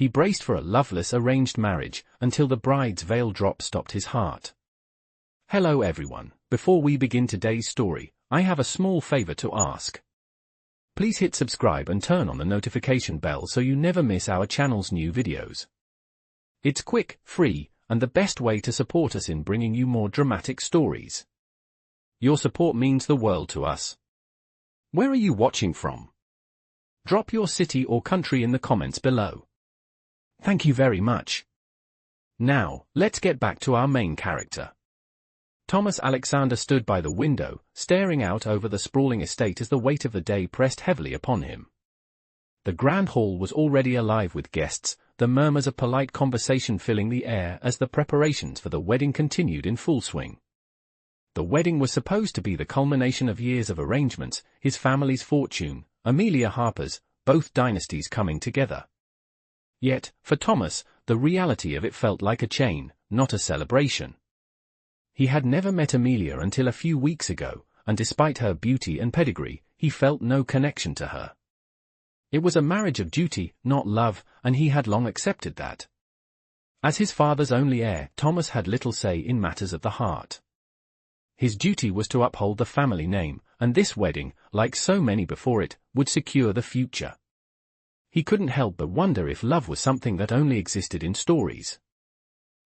He braced for a loveless arranged marriage until the bride's veil drop stopped his heart. Hello everyone, before we begin today's story, I have a small favor to ask. Please hit subscribe and turn on the notification bell so you never miss our channel's new videos. It's quick, free, and the best way to support us in bringing you more dramatic stories. Your support means the world to us. Where are you watching from? Drop your city or country in the comments below. Thank you very much. Now, let's get back to our main character. Thomas Alexander stood by the window, staring out over the sprawling estate as the weight of the day pressed heavily upon him. The grand hall was already alive with guests, the murmurs of polite conversation filling the air as the preparations for the wedding continued in full swing. The wedding was supposed to be the culmination of years of arrangements, his family's fortune, Amelia Harper's, both dynasties coming together. Yet, for Thomas, the reality of it felt like a chain, not a celebration. He had never met Amelia until a few weeks ago, and despite her beauty and pedigree, he felt no connection to her. It was a marriage of duty, not love, and he had long accepted that. As his father's only heir, Thomas had little say in matters of the heart. His duty was to uphold the family name, and this wedding, like so many before it, would secure the future. He couldn't help but wonder if love was something that only existed in stories.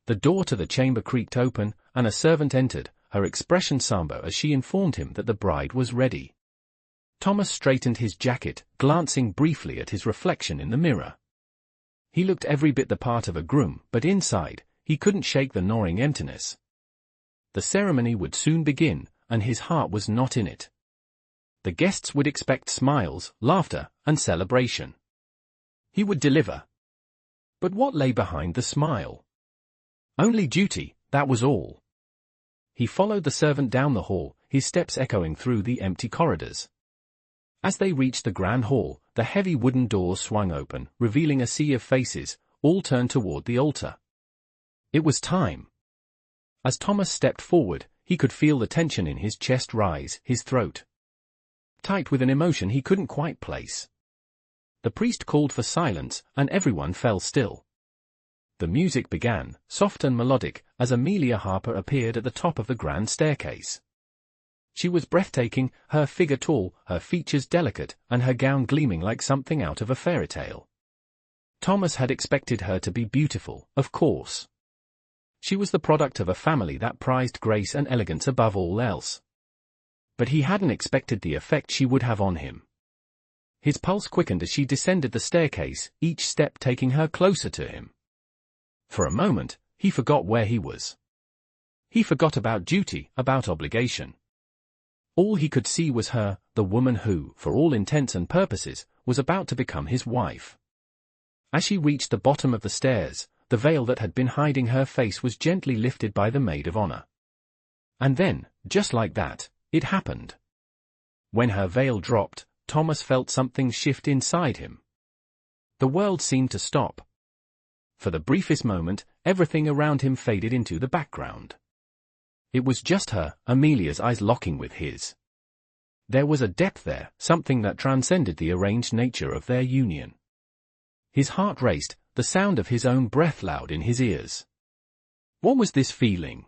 The door to the chamber creaked open, and a servant entered, her expression somber as she informed him that the bride was ready. Thomas straightened his jacket, glancing briefly at his reflection in the mirror. He looked every bit the part of a groom, but inside, he couldn't shake the gnawing emptiness. The ceremony would soon begin, and his heart was not in it. The guests would expect smiles, laughter, and celebration. He would deliver. But what lay behind the smile? Only duty, that was all. He followed the servant down the hall, his steps echoing through the empty corridors. As they reached the grand hall, the heavy wooden doors swung open, revealing a sea of faces, all turned toward the altar. It was time. As Thomas stepped forward, he could feel the tension in his chest rise, his throat tight with an emotion he couldn't quite place. The priest called for silence, and everyone fell still. The music began, soft and melodic, as Amelia Harper appeared at the top of the grand staircase. She was breathtaking, her figure tall, her features delicate, and her gown gleaming like something out of a fairy tale. Thomas had expected her to be beautiful, of course. She was the product of a family that prized grace and elegance above all else. But he hadn't expected the effect she would have on him. His pulse quickened as she descended the staircase, each step taking her closer to him. For a moment, he forgot where he was. He forgot about duty, about obligation. All he could see was her, the woman who, for all intents and purposes, was about to become his wife. As she reached the bottom of the stairs, the veil that had been hiding her face was gently lifted by the maid of honor. And then, just like that, it happened. When her veil dropped, Thomas felt something shift inside him. The world seemed to stop. For the briefest moment, everything around him faded into the background. It was just her, Amelia's eyes locking with his. There was a depth there, something that transcended the arranged nature of their union. His heart raced, the sound of his own breath loud in his ears. What was this feeling?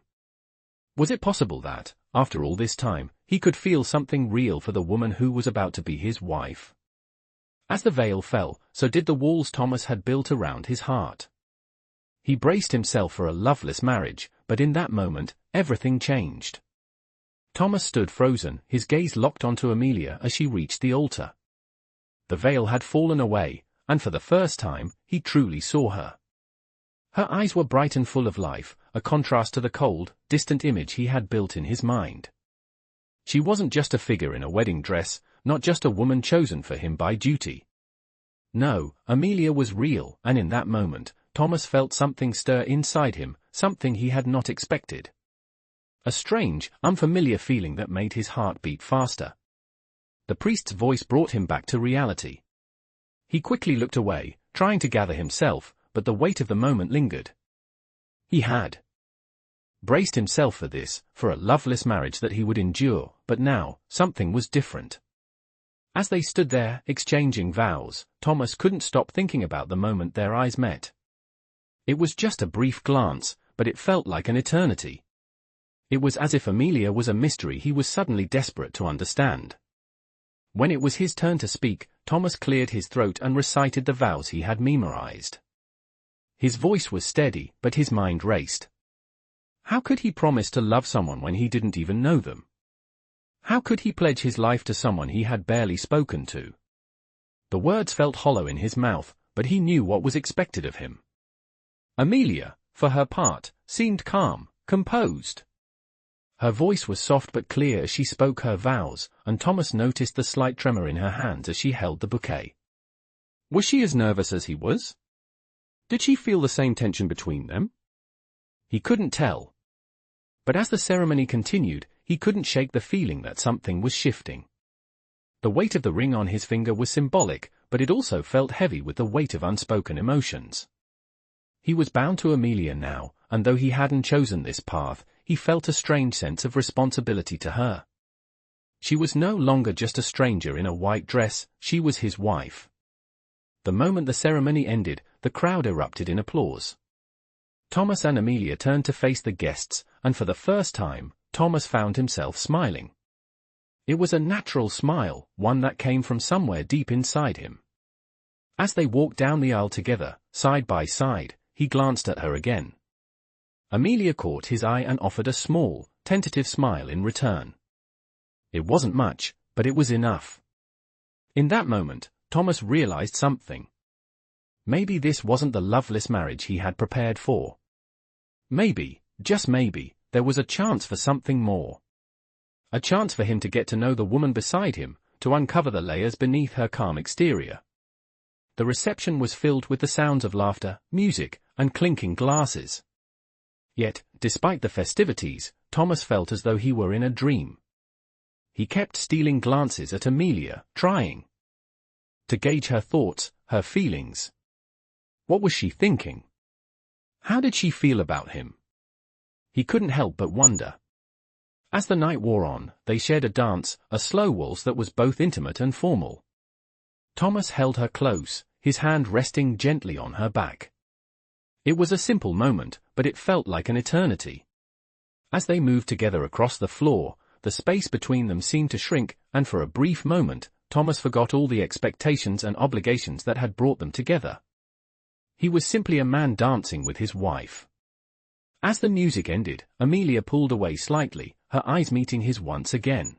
Was it possible that, after all this time, he could feel something real for the woman who was about to be his wife? As the veil fell, so did the walls Thomas had built around his heart. He braced himself for a loveless marriage, but in that moment, everything changed. Thomas stood frozen, his gaze locked onto Amelia as she reached the altar. The veil had fallen away, and for the first time, he truly saw her. Her eyes were bright and full of life, a contrast to the cold, distant image he had built in his mind. She wasn't just a figure in a wedding dress, not just a woman chosen for him by duty. No, Amelia was real, and in that moment, Thomas felt something stir inside him, something he had not expected. A strange, unfamiliar feeling that made his heart beat faster. The priest's voice brought him back to reality. He quickly looked away, trying to gather himself, but the weight of the moment lingered. He had braced himself for this, for a loveless marriage that he would endure, but now, something was different. As they stood there, exchanging vows, Thomas couldn't stop thinking about the moment their eyes met. It was just a brief glance, but it felt like an eternity. It was as if Amelia was a mystery he was suddenly desperate to understand. When it was his turn to speak, Thomas cleared his throat and recited the vows he had memorized. His voice was steady, but his mind raced. How could he promise to love someone when he didn't even know them? How could he pledge his life to someone he had barely spoken to? The words felt hollow in his mouth, but he knew what was expected of him. Amelia, for her part, seemed calm, composed. Her voice was soft but clear as she spoke her vows, and Thomas noticed the slight tremor in her hands as she held the bouquet. Was she as nervous as he was? Did she feel the same tension between them? He couldn't tell. But as the ceremony continued, he couldn't shake the feeling that something was shifting. The weight of the ring on his finger was symbolic, but it also felt heavy with the weight of unspoken emotions. He was bound to Amelia now, and though he hadn't chosen this path, he felt a strange sense of responsibility to her. She was no longer just a stranger in a white dress, she was his wife. The moment the ceremony ended, the crowd erupted in applause. Thomas and Amelia turned to face the guests, and for the first time, Thomas found himself smiling. It was a natural smile, one that came from somewhere deep inside him. As they walked down the aisle together, side by side, he glanced at her again. Amelia caught his eye and offered a small, tentative smile in return. It wasn't much, but it was enough. In that moment, Thomas realized something. Maybe this wasn't the loveless marriage he had prepared for. Maybe, just maybe, there was a chance for something more. A chance for him to get to know the woman beside him, to uncover the layers beneath her calm exterior. The reception was filled with the sounds of laughter, music, and clinking glasses. Yet, despite the festivities, Thomas felt as though he were in a dream. He kept stealing glances at Amelia, trying to gauge her thoughts, her feelings. What was she thinking? How did she feel about him? He couldn't help but wonder. As the night wore on, they shared a dance, a slow waltz that was both intimate and formal. Thomas held her close, his hand resting gently on her back. It was a simple moment, but it felt like an eternity. As they moved together across the floor, the space between them seemed to shrink, and for a brief moment, Thomas forgot all the expectations and obligations that had brought them together. He was simply a man dancing with his wife. As the music ended, Amelia pulled away slightly, her eyes meeting his once again.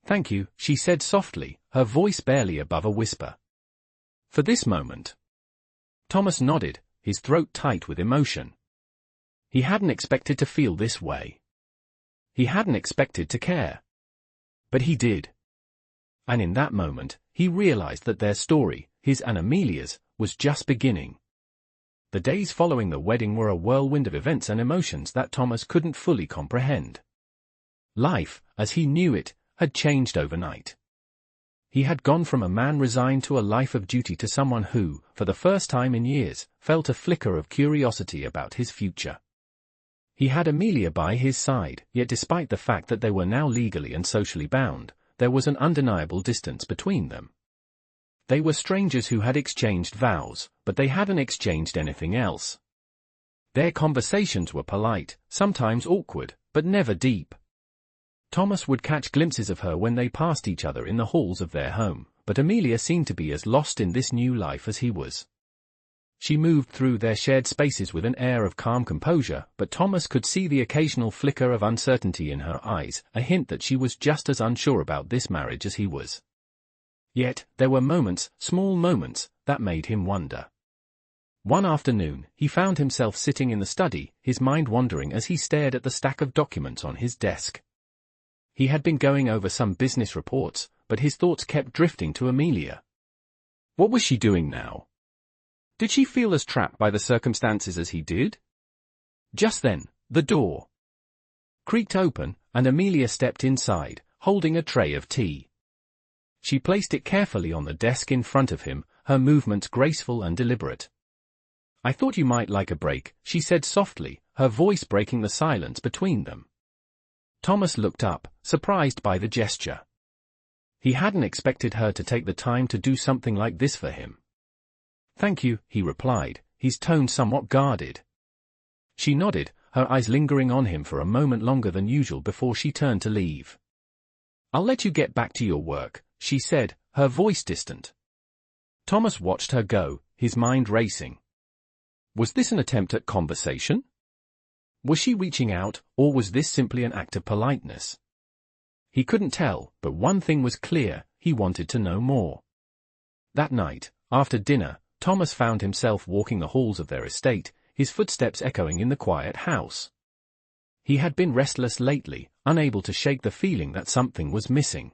"Thank you," she said softly, her voice barely above a whisper. "For this moment." Thomas nodded, his throat tight with emotion. He hadn't expected to feel this way. He hadn't expected to care. But he did. And in that moment, he realized that their story, his and Amelia's, was just beginning. The days following the wedding were a whirlwind of events and emotions that Thomas couldn't fully comprehend. Life, as he knew it, had changed overnight. He had gone from a man resigned to a life of duty to someone who, for the first time in years, felt a flicker of curiosity about his future. He had Amelia by his side, yet despite the fact that they were now legally and socially bound, there was an undeniable distance between them. They were strangers who had exchanged vows, but they hadn't exchanged anything else. Their conversations were polite, sometimes awkward, but never deep. Thomas would catch glimpses of her when they passed each other in the halls of their home, but Amelia seemed to be as lost in this new life as he was. She moved through their shared spaces with an air of calm composure, but Thomas could see the occasional flicker of uncertainty in her eyes, a hint that she was just as unsure about this marriage as he was. Yet, there were moments, small moments, that made him wonder. One afternoon, he found himself sitting in the study, his mind wandering as he stared at the stack of documents on his desk. He had been going over some business reports, but his thoughts kept drifting to Amelia. What was she doing now? Did she feel as trapped by the circumstances as he did? Just then, the door creaked open, and Amelia stepped inside, holding a tray of tea. She placed it carefully on the desk in front of him, her movements graceful and deliberate. "I thought you might like a break," she said softly, her voice breaking the silence between them. Thomas looked up, surprised by the gesture. He hadn't expected her to take the time to do something like this for him. "Thank you," he replied, his tone somewhat guarded. She nodded, her eyes lingering on him for a moment longer than usual before she turned to leave. "I'll let you get back to your work," she said, her voice distant. Thomas watched her go, his mind racing. Was this an attempt at conversation? Was she reaching out, or was this simply an act of politeness? He couldn't tell, but one thing was clear, he wanted to know more. That night, after dinner, Thomas found himself walking the halls of their estate, his footsteps echoing in the quiet house. He had been restless lately, unable to shake the feeling that something was missing.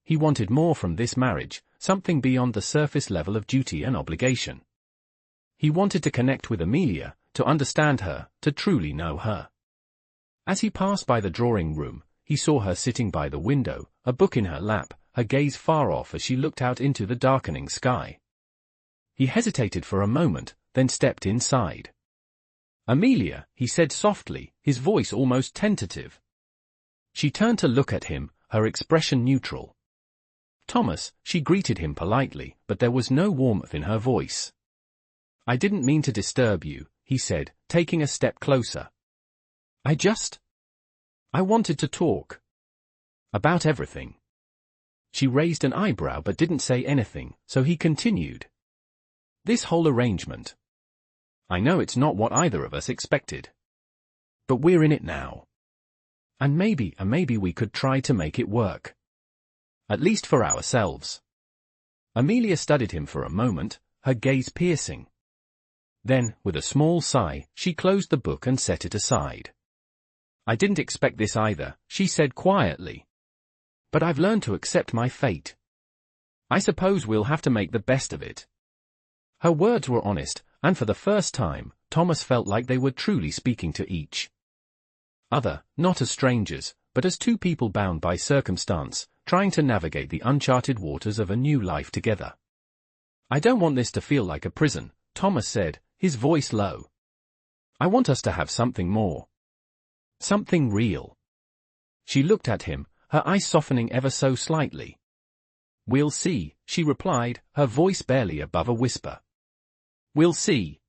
He wanted more from this marriage, something beyond the surface level of duty and obligation. He wanted to connect with Amelia, to understand her, to truly know her. As he passed by the drawing room, he saw her sitting by the window, a book in her lap, her gaze far off as she looked out into the darkening sky. He hesitated for a moment, then stepped inside. "Amelia," he said softly, his voice almost tentative. She turned to look at him, her expression neutral. "Thomas," she greeted him politely, but there was no warmth in her voice. "I didn't mean to disturb you," he said, taking a step closer. I wanted to talk. About everything." She raised an eyebrow but didn't say anything, so he continued. "This whole arrangement. I know it's not what either of us expected. But we're in it now. And maybe we could try to make it work. At least for ourselves." Amelia studied him for a moment, her gaze piercing. Then, with a small sigh, she closed the book and set it aside. "I didn't expect this either," she said quietly. "But I've learned to accept my fate. I suppose we'll have to make the best of it." Her words were honest, and for the first time, Thomas felt like they were truly speaking to each other, not as strangers, but as two people bound by circumstance, trying to navigate the uncharted waters of a new life together. "I don't want this to feel like a prison," Thomas said, his voice low. "I want us to have something more. Something real." She looked at him, her eyes softening ever so slightly. "We'll see," she replied, her voice barely above a whisper. "We'll see."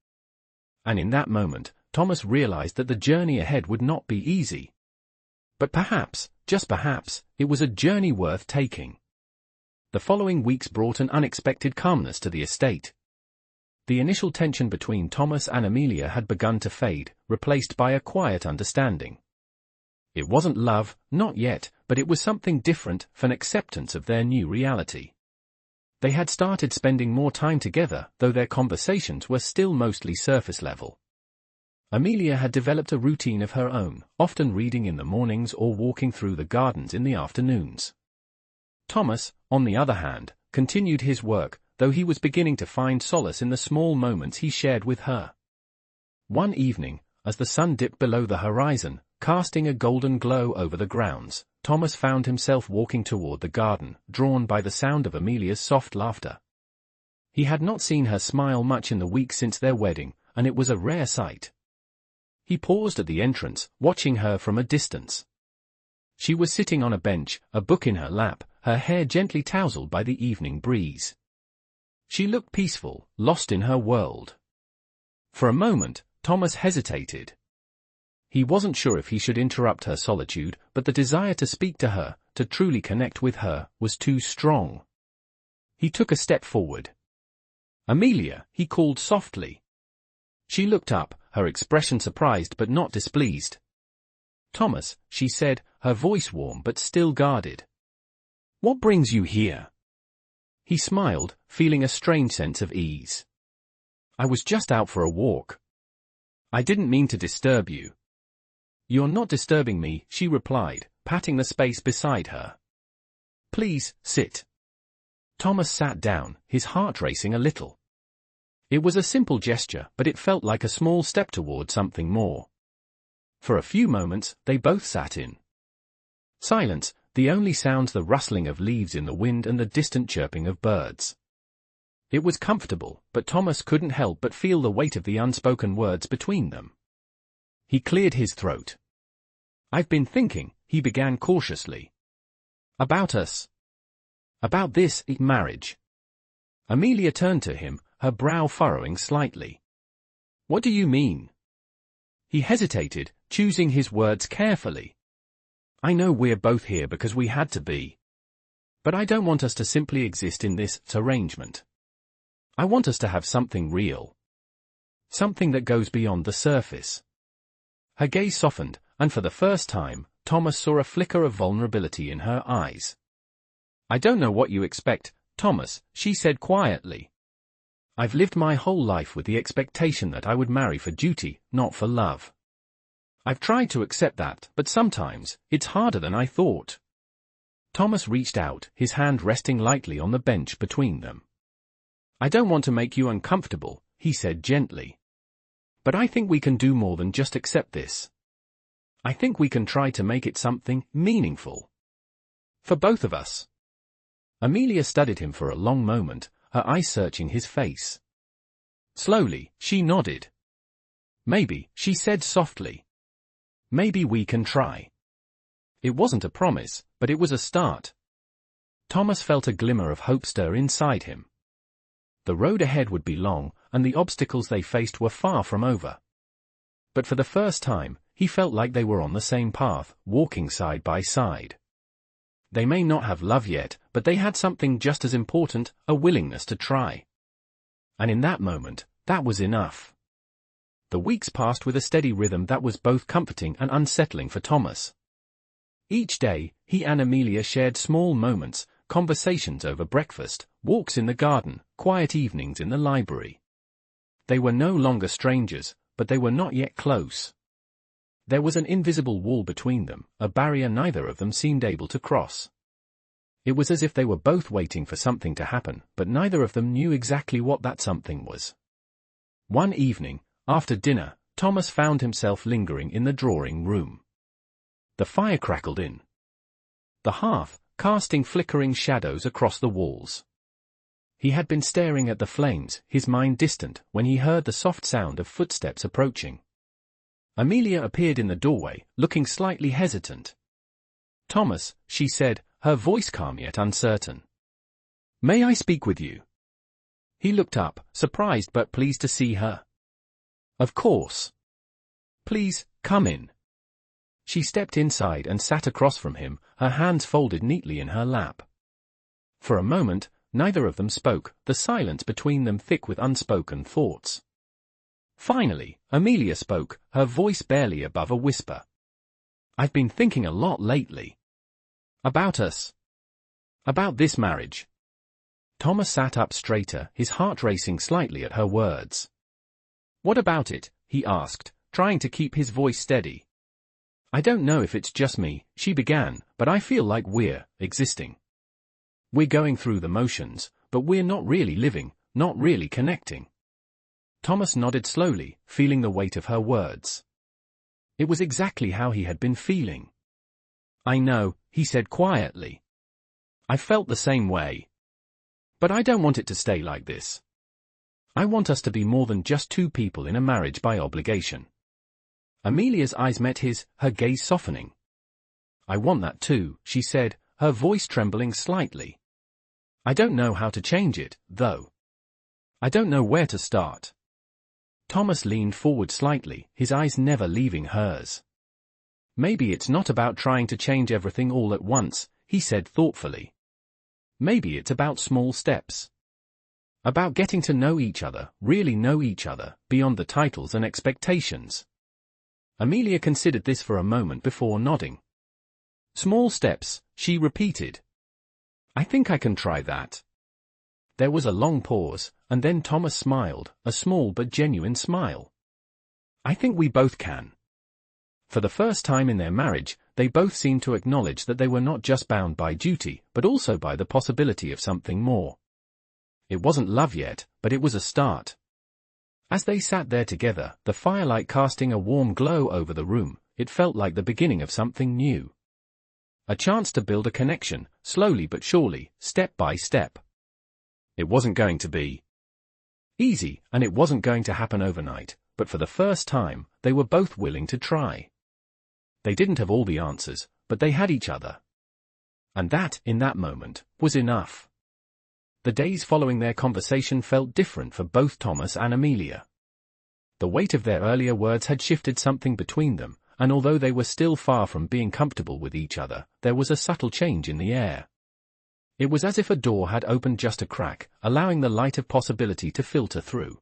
And in that moment, Thomas realized that the journey ahead would not be easy. But perhaps, just perhaps, it was a journey worth taking. The following weeks brought an unexpected calmness to the estate. The initial tension between Thomas and Amelia had begun to fade, replaced by a quiet understanding. It wasn't love, not yet, but it was something different, an acceptance of their new reality. They had started spending more time together, though their conversations were still mostly surface level. Amelia had developed a routine of her own, often reading in the mornings or walking through the gardens in the afternoons. Thomas, on the other hand, continued his work, though he was beginning to find solace in the small moments he shared with her. One evening, as the sun dipped below the horizon, casting a golden glow over the grounds, Thomas found himself walking toward the garden, drawn by the sound of Amelia's soft laughter. He had not seen her smile much in the weeks since their wedding, and it was a rare sight. He paused at the entrance, watching her from a distance. She was sitting on a bench, a book in her lap, her hair gently tousled by the evening breeze. She looked peaceful, lost in her world. For a moment, Thomas hesitated. He wasn't sure if he should interrupt her solitude, but the desire to speak to her, to truly connect with her, was too strong. He took a step forward. "Amelia," he called softly. She looked up, her expression surprised but not displeased. "Thomas," she said, her voice warm but still guarded. "What brings you here?" He smiled, feeling a strange sense of ease. "I was just out for a walk. I didn't mean to disturb you." "You're not disturbing me," she replied, patting the space beside her. "Please, sit." Thomas sat down, his heart racing a little. It was a simple gesture, but it felt like a small step toward something more. For a few moments, they both sat in silence, the only sounds the rustling of leaves in the wind and the distant chirping of birds. It was comfortable, but Thomas couldn't help but feel the weight of the unspoken words between them. He cleared his throat. "I've been thinking," he began cautiously. "About us." About this marriage. Amelia turned to him, her brow furrowing slightly. What do you mean? He hesitated, choosing his words carefully. I know we're both here because we had to be. But I don't want us to simply exist in this arrangement. I want us to have something real. Something that goes beyond the surface. Her gaze softened, and for the first time, Thomas saw a flicker of vulnerability in her eyes. I don't know what you expect, Thomas, she said quietly. I've lived my whole life with the expectation that I would marry for duty, not for love. I've tried to accept that, but sometimes, it's harder than I thought. Thomas reached out, his hand resting lightly on the bench between them. I don't want to make you uncomfortable, he said gently. But I think we can do more than just accept this. I think we can try to make it something meaningful. For both of us. Amelia studied him for a long moment, her eyes searching his face. Slowly, she nodded. Maybe, she said softly. Maybe we can try. It wasn't a promise, but it was a start. Thomas felt a glimmer of hope stir inside him. The road ahead would be long, and the obstacles they faced were far from over. But for the first time, he felt like they were on the same path, walking side by side. They may not have love yet, but they had something just as important, a willingness to try. And in that moment, that was enough. The weeks passed with a steady rhythm that was both comforting and unsettling for Thomas. Each day, he and Amelia shared small moments, conversations over breakfast, walks in the garden, quiet evenings in the library. They were no longer strangers, but they were not yet close. There was an invisible wall between them, a barrier neither of them seemed able to cross. It was as if they were both waiting for something to happen, but neither of them knew exactly what that something was. One evening, after dinner, Thomas found himself lingering in the drawing room. The fire crackled in the hearth, casting flickering shadows across the walls. He had been staring at the flames, his mind distant, when he heard the soft sound of footsteps approaching. Amelia appeared in the doorway, looking slightly hesitant. Thomas, she said, her voice calm yet uncertain. May I speak with you? He looked up, surprised but pleased to see her. Of course. Please, come in. She stepped inside and sat across from him, her hands folded neatly in her lap. For a moment, neither of them spoke, the silence between them thick with unspoken thoughts. Finally, Amelia spoke, her voice barely above a whisper. I've been thinking a lot lately. About us. About this marriage. Thomas sat up straighter, his heart racing slightly at her words. What about it? He asked, trying to keep his voice steady. I don't know if it's just me, she began, but I feel like we're existing. We're going through the motions, but we're not really living, not really connecting. Thomas nodded slowly, feeling the weight of her words. It was exactly how he had been feeling. I know, he said quietly. I felt the same way. But I don't want it to stay like this. I want us to be more than just two people in a marriage by obligation. Amelia's eyes met his, her gaze softening. I want that too, she said, her voice trembling slightly. I don't know how to change it, though. I don't know where to start. Thomas leaned forward slightly, his eyes never leaving hers. Maybe it's not about trying to change everything all at once, he said thoughtfully. Maybe it's about small steps. About getting to know each other, really know each other, beyond the titles and expectations. Amelia considered this for a moment before nodding. Small steps, she repeated. I think I can try that. There was a long pause, and then Thomas smiled, a small but genuine smile. I think we both can. For the first time in their marriage, they both seemed to acknowledge that they were not just bound by duty, but also by the possibility of something more. It wasn't love yet, but it was a start. As they sat there together, the firelight casting a warm glow over the room, it felt like the beginning of something new. A chance to build a connection, slowly but surely, step by step. It wasn't going to be easy, and it wasn't going to happen overnight, but for the first time, they were both willing to try. They didn't have all the answers, but they had each other. And that, in that moment, was enough. The days following their conversation felt different for both Thomas and Amelia. The weight of their earlier words had shifted something between them, and although they were still far from being comfortable with each other, there was a subtle change in the air. It was as if a door had opened just a crack, allowing the light of possibility to filter through.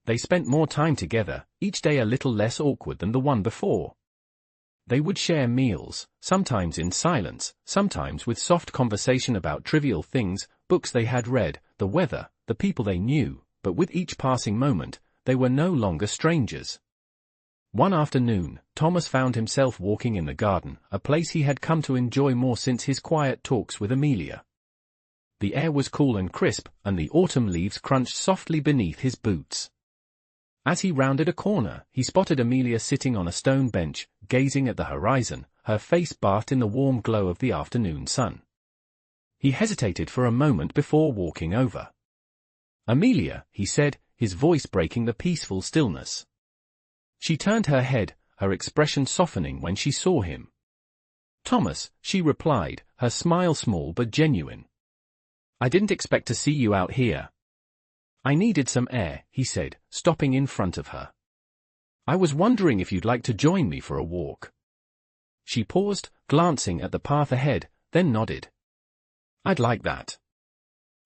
They spent more time together, each day a little less awkward than the one before. They would share meals, sometimes in silence, sometimes with soft conversation about trivial things, books they had read, the weather, the people they knew, but with each passing moment, they were no longer strangers. One afternoon, Thomas found himself walking in the garden, a place he had come to enjoy more since his quiet talks with Amelia. The air was cool and crisp, and the autumn leaves crunched softly beneath his boots. As he rounded a corner, he spotted Amelia sitting on a stone bench, gazing at the horizon, her face bathed in the warm glow of the afternoon sun. He hesitated for a moment before walking over. "Amelia," he said, his voice breaking the peaceful stillness. She turned her head, her expression softening when she saw him. "Thomas," she replied, her smile small but genuine. "I didn't expect to see you out here." "I needed some air," he said, stopping in front of her. "I was wondering if you'd like to join me for a walk." She paused, glancing at the path ahead, then nodded. "I'd like that."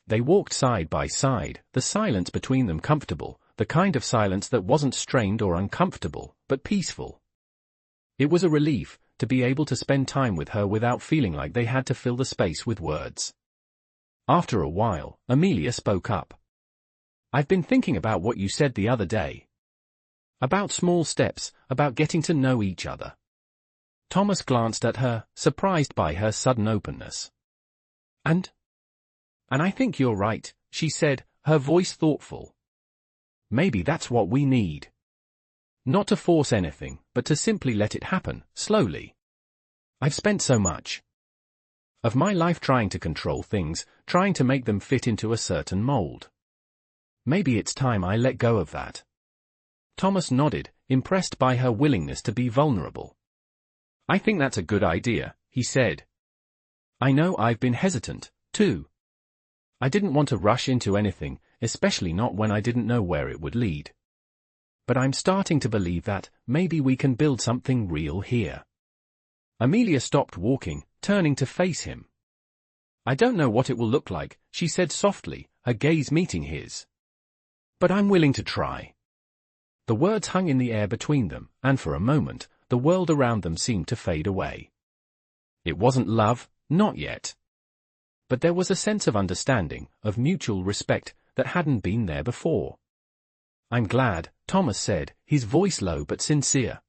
They walked side by side, the silence between them comfortable, the kind of silence that wasn't strained or uncomfortable, but peaceful. It was a relief, to be able to spend time with her without feeling like they had to fill the space with words. After a while, Amelia spoke up. "I've been thinking about what you said the other day. About small steps, about getting to know each other." Thomas glanced at her, surprised by her sudden openness. And I think you're right," she said, her voice thoughtful. "Maybe that's what we need. Not to force anything, but to simply let it happen, slowly. I've spent so much of my life trying to control things, trying to make them fit into a certain mold. Maybe it's time I let go of that." Thomas nodded, impressed by her willingness to be vulnerable. "I think that's a good idea," he said. "I know I've been hesitant, too. I didn't want to rush into anything, especially not when I didn't know where it would lead. But I'm starting to believe that, maybe we can build something real here." Amelia stopped walking, turning to face him. "I don't know what it will look like," she said softly, her gaze meeting his. "But I'm willing to try." The words hung in the air between them, and for a moment, the world around them seemed to fade away. It wasn't love, not yet. But there was a sense of understanding, of mutual respect, that hadn't been there before. "I'm glad," Thomas said, his voice low but sincere.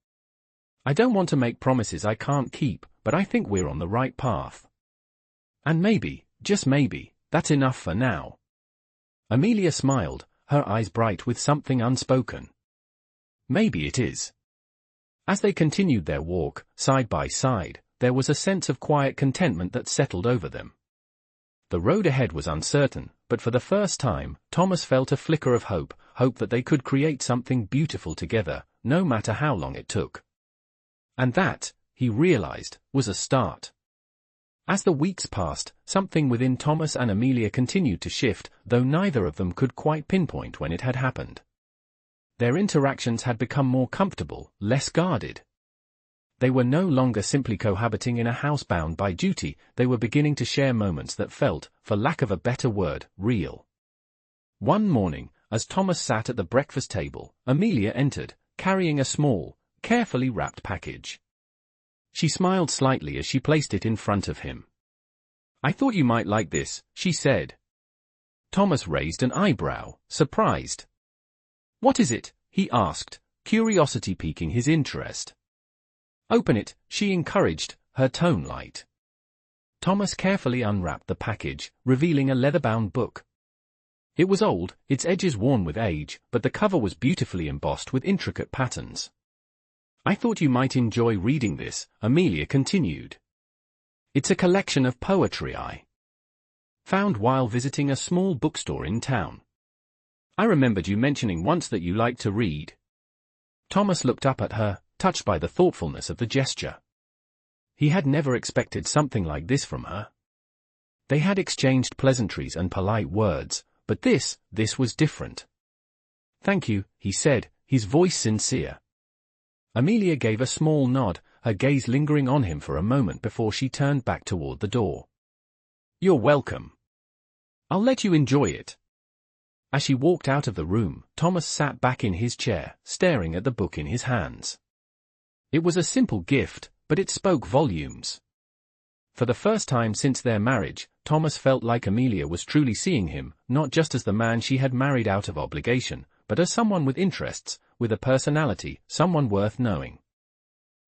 "I don't want to make promises I can't keep, but I think we're on the right path. And maybe, just maybe, that's enough for now." Amelia smiled, her eyes bright with something unspoken. "Maybe it is." As they continued their walk, side by side, there was a sense of quiet contentment that settled over them. The road ahead was uncertain, but for the first time, Thomas felt a flicker of hope that they could create something beautiful together, no matter how long it took. And that, he realized, was a start. As the weeks passed, something within Thomas and Amelia continued to shift, though neither of them could quite pinpoint when it had happened. Their interactions had become more comfortable, less guarded. They were no longer simply cohabiting in a house bound by duty, they were beginning to share moments that felt, for lack of a better word, real. One morning, as Thomas sat at the breakfast table, Amelia entered, carrying a small, carefully wrapped package. She smiled slightly as she placed it in front of him. "I thought you might like this," she said. Thomas raised an eyebrow, surprised. "What is it?" he asked, curiosity piquing his interest. "Open it," she encouraged, her tone light. Thomas carefully unwrapped the package, revealing a leather-bound book. It was old, its edges worn with age, but the cover was beautifully embossed with intricate patterns. "I thought you might enjoy reading this," Amelia continued. "It's a collection of poetry I found while visiting a small bookstore in town. I remembered you mentioning once that you liked to read." Thomas looked up at her, touched by the thoughtfulness of the gesture. He had never expected something like this from her. They had exchanged pleasantries and polite words, but this was different. "Thank you," he said, his voice sincere. Amelia gave a small nod, her gaze lingering on him for a moment before she turned back toward the door. "You're welcome. I'll let you enjoy it." As she walked out of the room, Thomas sat back in his chair, staring at the book in his hands. It was a simple gift, but it spoke volumes. For the first time since their marriage, Thomas felt like Amelia was truly seeing him, not just as the man she had married out of obligation, but as someone with interests, with a personality, someone worth knowing.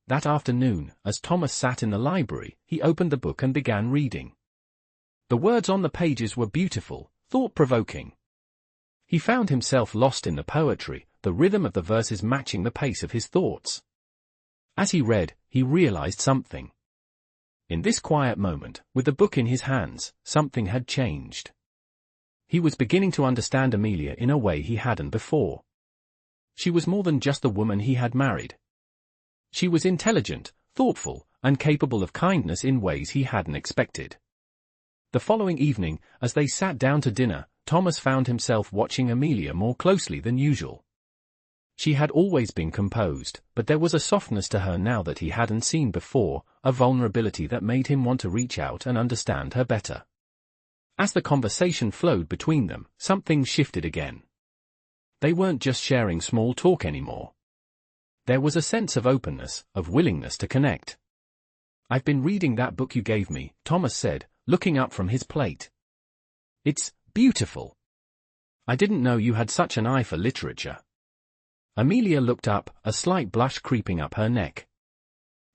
That afternoon, as Thomas sat in the library, he opened the book and began reading. The words on the pages were beautiful, thought-provoking. He found himself lost in the poetry, the rhythm of the verses matching the pace of his thoughts. As he read, he realized something. In this quiet moment, with the book in his hands, something had changed. He was beginning to understand Amelia in a way he hadn't before. She was more than just the woman he had married. She was intelligent, thoughtful, and capable of kindness in ways he hadn't expected. The following evening, as they sat down to dinner, Thomas found himself watching Amelia more closely than usual. She had always been composed, but there was a softness to her now that he hadn't seen before, a vulnerability that made him want to reach out and understand her better. As the conversation flowed between them, something shifted again. They weren't just sharing small talk anymore. There was a sense of openness, of willingness to connect. "I've been reading that book you gave me," Thomas said, looking up from his plate. "It's beautiful. I didn't know you had such an eye for literature." Amelia looked up, a slight blush creeping up her neck.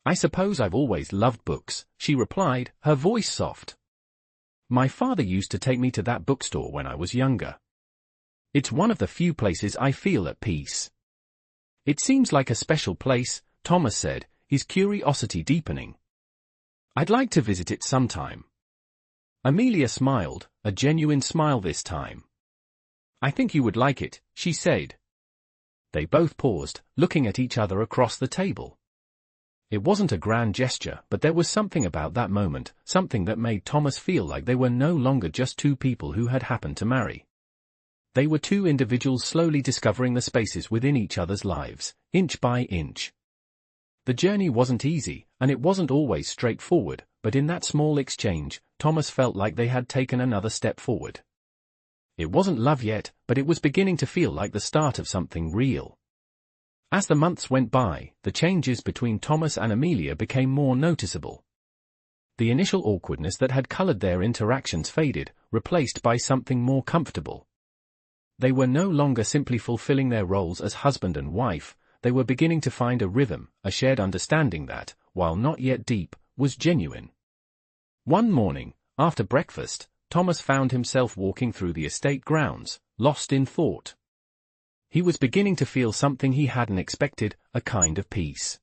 "I suppose I've always loved books," she replied, her voice soft. "My father used to take me to that bookstore when I was younger. It's one of the few places I feel at peace." "It seems like a special place," Thomas said, his curiosity deepening. "I'd like to visit it sometime." Amelia smiled, a genuine smile this time. "I think you would like it," she said. They both paused, looking at each other across the table. It wasn't a grand gesture, but there was something about that moment, something that made Thomas feel like they were no longer just two people who had happened to marry. They were two individuals slowly discovering the spaces within each other's lives, inch by inch. The journey wasn't easy, and it wasn't always straightforward, but in that small exchange, Thomas felt like they had taken another step forward. It wasn't love yet, but it was beginning to feel like the start of something real. As the months went by, the changes between Thomas and Amelia became more noticeable. The initial awkwardness that had colored their interactions faded, replaced by something more comfortable. They were no longer simply fulfilling their roles as husband and wife, they were beginning to find a rhythm, a shared understanding that, while not yet deep, was genuine. One morning, after breakfast, Thomas found himself walking through the estate grounds, lost in thought. He was beginning to feel something he hadn't expected, a kind of peace.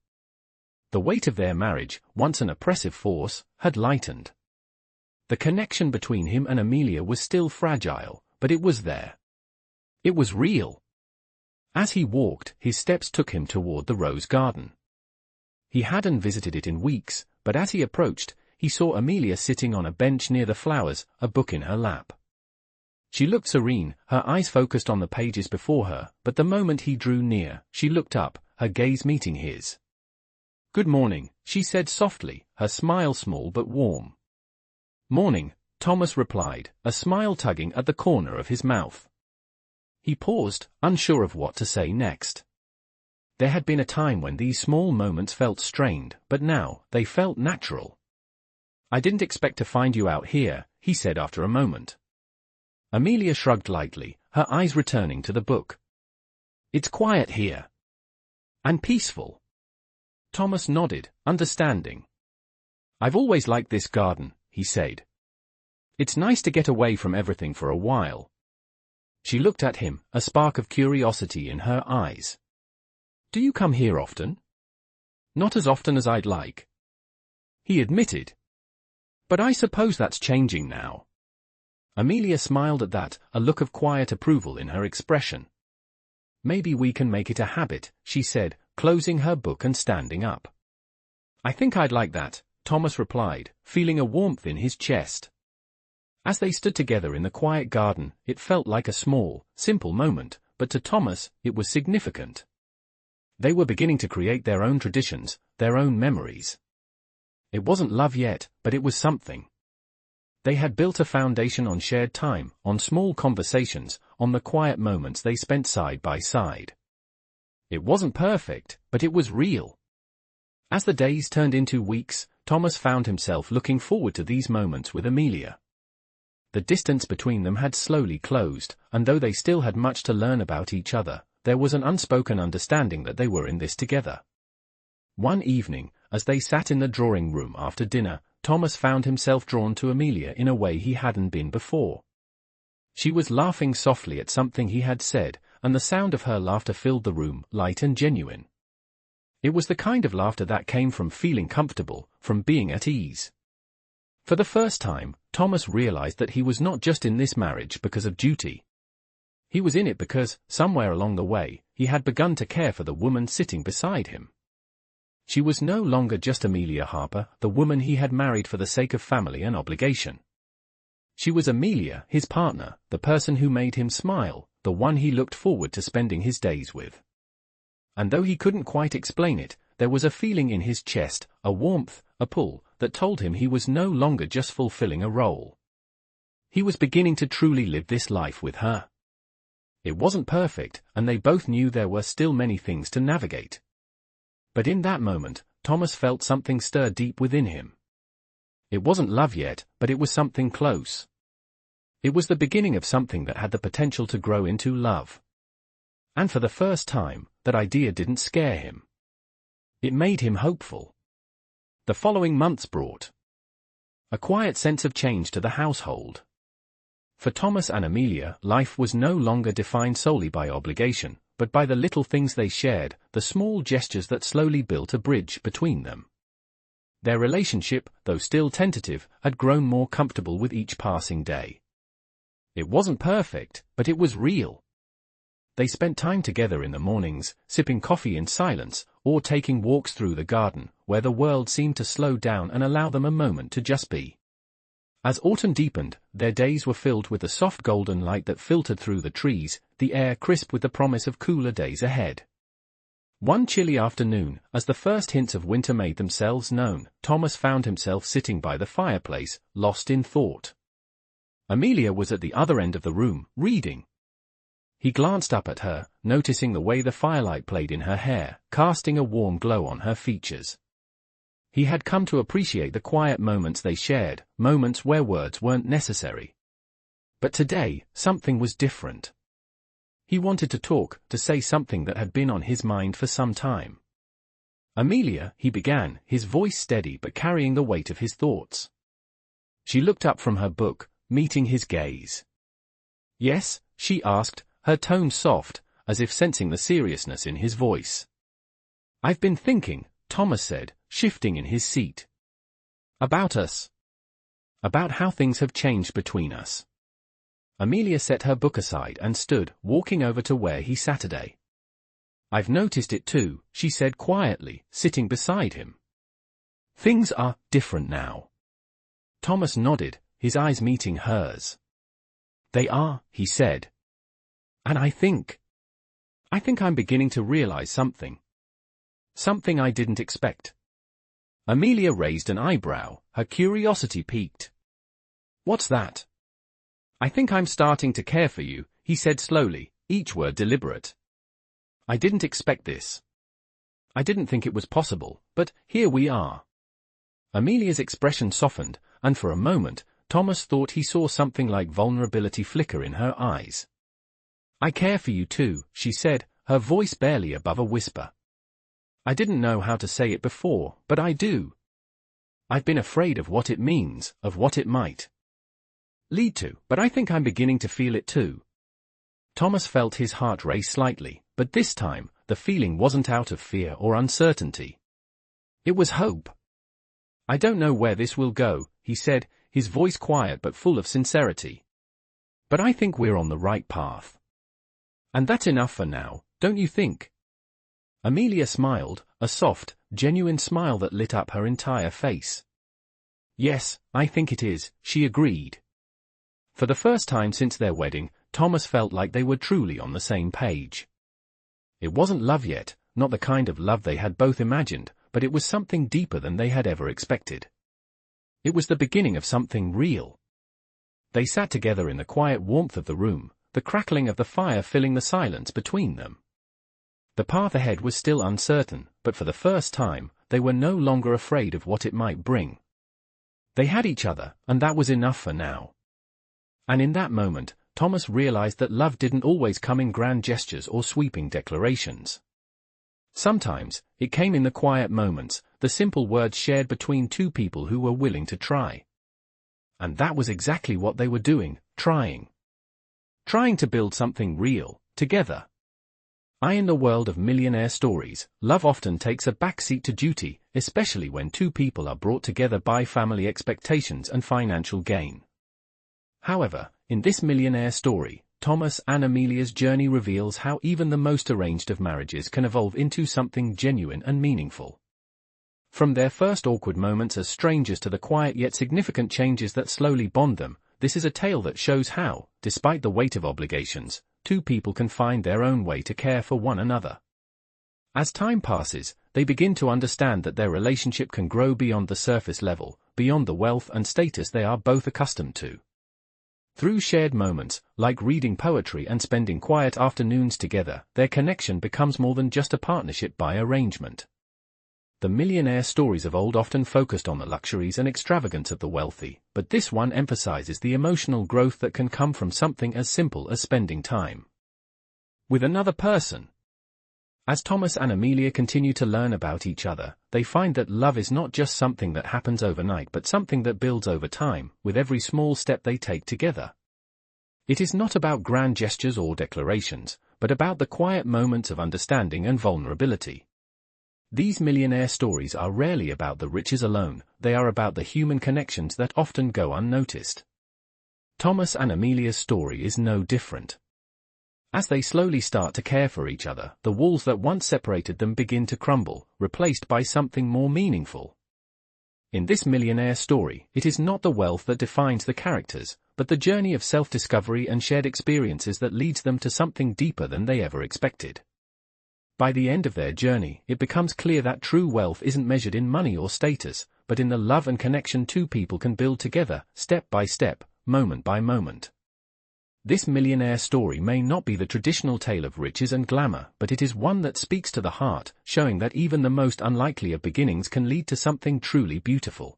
The weight of their marriage, once an oppressive force, had lightened. The connection between him and Amelia was still fragile, but it was there. It was real. As he walked, his steps took him toward the rose garden. He hadn't visited it in weeks, but as he approached, he saw Amelia sitting on a bench near the flowers, a book in her lap. She looked serene, her eyes focused on the pages before her, but the moment he drew near, she looked up, her gaze meeting his. "Good morning," she said softly, her smile small but warm. "Morning," Thomas replied, a smile tugging at the corner of his mouth. He paused, unsure of what to say next. There had been a time when these small moments felt strained, but now, they felt natural. "I didn't expect to find you out here," he said after a moment. Amelia shrugged lightly, her eyes returning to the book. "It's quiet here. And peaceful." Thomas nodded, understanding. "I've always liked this garden," he said. "It's nice to get away from everything for a while." She looked at him, a spark of curiosity in her eyes. "Do you come here often?" "Not as often as I'd like," he admitted. "But I suppose that's changing now." Amelia smiled at that, a look of quiet approval in her expression. "Maybe we can make it a habit," she said, closing her book and standing up. "I think I'd like that," Thomas replied, feeling a warmth in his chest. As they stood together in the quiet garden, it felt like a small, simple moment, but to Thomas, it was significant. They were beginning to create their own traditions, their own memories. It wasn't love yet, but it was something. They had built a foundation on shared time, on small conversations, on the quiet moments they spent side by side. It wasn't perfect, but it was real. As the days turned into weeks, Thomas found himself looking forward to these moments with Amelia. The distance between them had slowly closed, and though they still had much to learn about each other, there was an unspoken understanding that they were in this together. One evening, as they sat in the drawing room after dinner, Thomas found himself drawn to Amelia in a way he hadn't been before. She was laughing softly at something he had said, and the sound of her laughter filled the room, light and genuine. It was the kind of laughter that came from feeling comfortable, from being at ease. For the first time, Thomas realized that he was not just in this marriage because of duty. He was in it because, somewhere along the way, he had begun to care for the woman sitting beside him. She was no longer just Amelia Harper, the woman he had married for the sake of family and obligation. She was Amelia, his partner, the person who made him smile, the one he looked forward to spending his days with. And though he couldn't quite explain it, there was a feeling in his chest, a warmth, a pull, that told him he was no longer just fulfilling a role. He was beginning to truly live this life with her. It wasn't perfect, and they both knew there were still many things to navigate. But in that moment, Thomas felt something stir deep within him. It wasn't love yet, but it was something close. It was the beginning of something that had the potential to grow into love. And for the first time, that idea didn't scare him. It made him hopeful. The following months brought a quiet sense of change to the household. For Thomas and Amelia, life was no longer defined solely by obligation, but by the little things they shared, the small gestures that slowly built a bridge between them. Their relationship, though still tentative, had grown more comfortable with each passing day. It wasn't perfect, but it was real. They spent time together in the mornings, sipping coffee in silence, or taking walks through the garden, where the world seemed to slow down and allow them a moment to just be. As autumn deepened, their days were filled with the soft golden light that filtered through the trees, the air crisp with the promise of cooler days ahead. One chilly afternoon, as the first hints of winter made themselves known, Thomas found himself sitting by the fireplace, lost in thought. Amelia was at the other end of the room, reading. He glanced up at her, noticing the way the firelight played in her hair, casting a warm glow on her features. He had come to appreciate the quiet moments they shared, moments where words weren't necessary. But today, something was different. He wanted to talk, to say something that had been on his mind for some time. Amelia, he began, his voice steady but carrying the weight of his thoughts. She looked up from her book, meeting his gaze. Yes, she asked, her tone soft, as if sensing the seriousness in his voice. I've been thinking, Thomas said, shifting in his seat. About us. About how things have changed between us. Amelia set her book aside and stood, walking over to where he sat today. I've noticed it too, she said quietly, sitting beside him. Things are different now. Thomas nodded, his eyes meeting hers. They are, he said. And I think I'm beginning to realize something. Something I didn't expect. Amelia raised an eyebrow, her curiosity piqued. What's that? I think I'm starting to care for you, he said slowly, each word deliberate. I didn't expect this. I didn't think it was possible, but here we are. Amelia's expression softened, and for a moment, Thomas thought he saw something like vulnerability flicker in her eyes. I care for you too, she said, her voice barely above a whisper. I didn't know how to say it before, but I do. I've been afraid of what it means, of what it might lead to, but I think I'm beginning to feel it too. Thomas felt his heart race slightly, but this time, the feeling wasn't out of fear or uncertainty. It was hope. I don't know where this will go, he said, his voice quiet but full of sincerity. But I think we're on the right path. And that's enough for now, don't you think? Amelia smiled, a soft, genuine smile that lit up her entire face. Yes, I think it is, she agreed. For the first time since their wedding, Thomas felt like they were truly on the same page. It wasn't love yet, not the kind of love they had both imagined, but it was something deeper than they had ever expected. It was the beginning of something real. They sat together in the quiet warmth of the room, the crackling of the fire filling the silence between them. The path ahead was still uncertain, but for the first time, they were no longer afraid of what it might bring. They had each other, and that was enough for now. And in that moment, Thomas realized that love didn't always come in grand gestures or sweeping declarations. Sometimes, it came in the quiet moments, the simple words shared between two people who were willing to try. And that was exactly what they were doing, trying. Trying to build something real, together. In the world of millionaire stories, love often takes a backseat to duty, especially when two people are brought together by family expectations and financial gain. However, in this millionaire story, Thomas and Amelia's journey reveals how even the most arranged of marriages can evolve into something genuine and meaningful. From their first awkward moments as strangers to the quiet yet significant changes that slowly bond them, this is a tale that shows how, despite the weight of obligations, two people can find their own way to care for one another. As time passes, they begin to understand that their relationship can grow beyond the surface level, beyond the wealth and status they are both accustomed to. Through shared moments, like reading poetry and spending quiet afternoons together, their connection becomes more than just a partnership by arrangement. The millionaire stories of old often focused on the luxuries and extravagance of the wealthy, but this one emphasizes the emotional growth that can come from something as simple as spending time with another person. As Thomas and Amelia continue to learn about each other, they find that love is not just something that happens overnight but something that builds over time, with every small step they take together. It is not about grand gestures or declarations, but about the quiet moments of understanding and vulnerability. These millionaire stories are rarely about the riches alone, they are about the human connections that often go unnoticed. Thomas and Amelia's story is no different. As they slowly start to care for each other, the walls that once separated them begin to crumble, replaced by something more meaningful. In this millionaire story, it is not the wealth that defines the characters, but the journey of self-discovery and shared experiences that leads them to something deeper than they ever expected. By the end of their journey, it becomes clear that true wealth isn't measured in money or status, but in the love and connection two people can build together, step by step, moment by moment. This millionaire story may not be the traditional tale of riches and glamour, but it is one that speaks to the heart, showing that even the most unlikely of beginnings can lead to something truly beautiful.